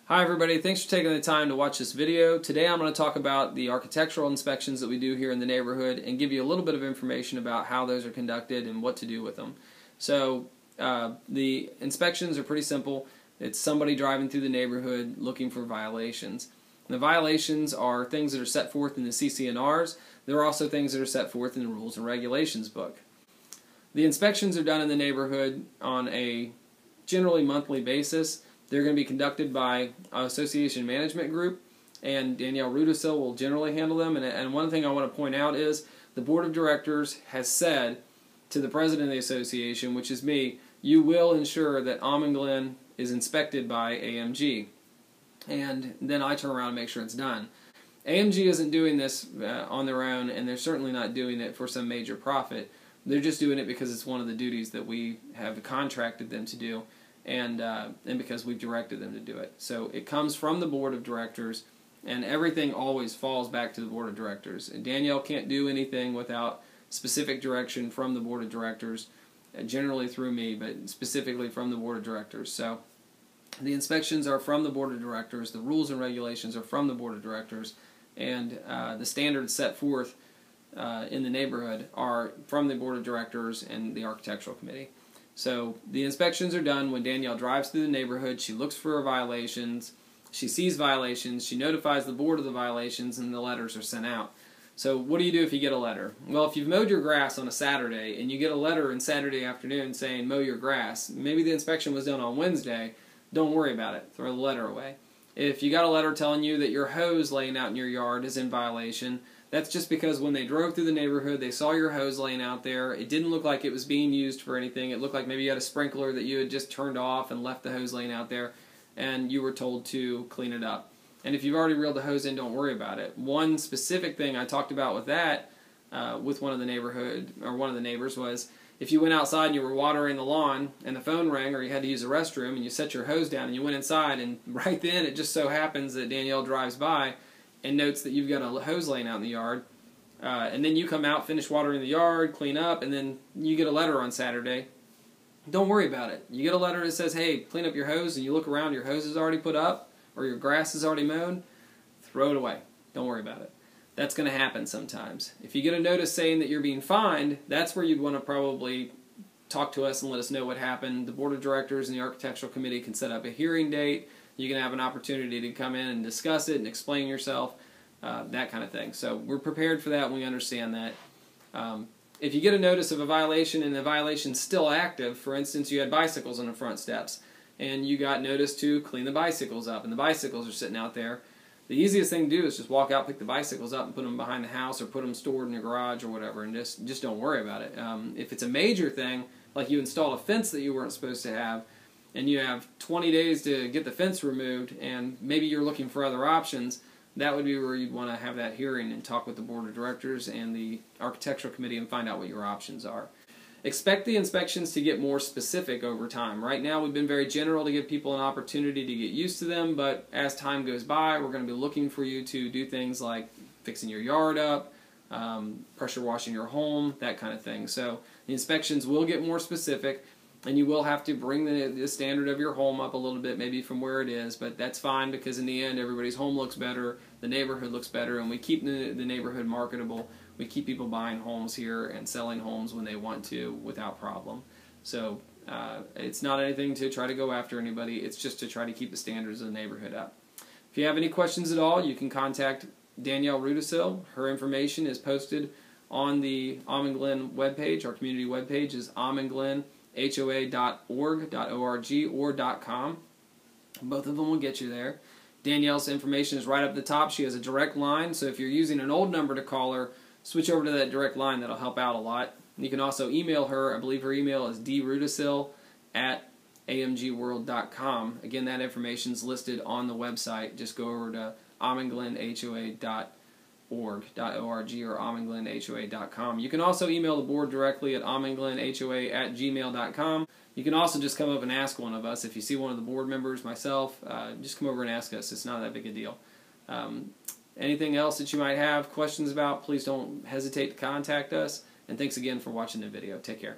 Hi everybody, thanks for taking the time to watch this video. Today I'm going to talk about the architectural inspections that we do here in the neighborhood and give you a little bit of information about how those are conducted and what to do with them. So the inspections are pretty simple. It's somebody driving through the neighborhood looking for violations. And the violations are things that are set forth in the CC&Rs. There are also things that are set forth in the Rules and Regulations book. The inspections are done in the neighborhood on a generally monthly basis. They're going to be conducted by an association management group, and Danielle Rudisil will generally handle them. And one thing I want to point out is the board of directors has said to the president of the association, which is me, you will ensure that Almond Glen is inspected by AMG. And then I turn around and make sure it's done. AMG isn't doing this on their own, and they're certainly not doing it for some major profit. They're just doing it because it's one of the duties that we have contracted them to do. And because we've directed them to do it. So it comes from the board of directors, and everything always falls back to the board of directors. And Danielle can't do anything without specific direction from the board of directors, generally through me, but specifically from the board of directors. So the inspections are from the board of directors, the rules and regulations are from the board of directors, and the standards set forth in the neighborhood are from the board of directors and the architectural committee. So the inspections are done when Danielle drives through the neighborhood. She looks for violations, she sees violations, she notifies the board of the violations, and the letters are sent out. So what do you do if you get a letter? Well, if you've mowed your grass on a Saturday and you get a letter on Saturday afternoon saying mow your grass, maybe the inspection was done on Wednesday, don't worry about it. Throw the letter away. If you got a letter telling you that your hose laying out in your yard is in violation, that's just because when they drove through the neighborhood, they saw your hose laying out there. It didn't look like it was being used for anything. It looked like maybe you had a sprinkler that you had just turned off and left the hose laying out there, and you were told to clean it up. And if you've already reeled the hose in, don't worry about it. One specific thing I talked about with that, with one of the neighbors, was if you went outside and you were watering the lawn and the phone rang or you had to use the restroom and you set your hose down and you went inside, and right then it just so happens that Danielle drives by and notes that you've got a hose laying out in the yard, and then you come out, finish watering the yard, clean up, and then you get a letter on Saturday, don't worry about it. You get a letter that says, hey, clean up your hose, and you look around, your hose is already put up, or your grass is already mowed, throw it away. Don't worry about it. That's going to happen sometimes. If you get a notice saying that you're being fined, that's where you'd want to probably talk to us and let us know what happened. The board of directors and the architectural committee can set up a hearing date. You can have an opportunity to come in and discuss it and explain yourself, that kind of thing. So we're prepared for that and we understand that. If you get a notice of a violation and the violation's still active, for instance, you had bicycles on the front steps, and you got notice to clean the bicycles up, and the bicycles are sitting out there, the easiest thing to do is just walk out, pick the bicycles up, and put them behind the house or put them stored in your garage or whatever, and just don't worry about it. If it's a major thing, like you installed a fence that you weren't supposed to have, and you have 20 days to get the fence removed, and maybe you're looking for other options, that would be where you'd want to have that hearing and talk with the board of directors and the architectural committee and find out what your options are. Expect the inspections to get more specific over time. Right now we've been very general to give people an opportunity to get used to them, but as time goes by, we're going to be looking for you to do things like fixing your yard up, pressure washing your home, that kind of thing. So the inspections will get more specific, and you will have to bring the standard of your home up a little bit, maybe from where it is, but that's fine because in the end everybody's home looks better, the neighborhood looks better, and we keep the neighborhood marketable. We keep people buying homes here and selling homes when they want to without problem. So it's not anything to try to go after anybody, it's just to try to keep the standards of the neighborhood up. If you have any questions at all, you can contact Danielle Rudisil. Her information is posted on the Almond Glen webpage. Our community webpage is almondglenhoa.org, or .com. Both of them will get you there. Danielle's information is right up the top. She has a direct line, so if you're using an old number to call her, switch over to that direct line. That'll help out a lot. You can also email her. I believe her email is drudisil@amgworld.com. Again, that information is listed on the website. Just go over to almondglenhoa.org, or almondglenhoa.com. You can also email the board directly at almondglenhoa@gmail.com. You can also just come up and ask one of us. If you see one of the board members, myself, just come over and ask us. It's not that big a deal. Anything else that you might have questions about, please don't hesitate to contact us. And thanks again for watching the video. Take care.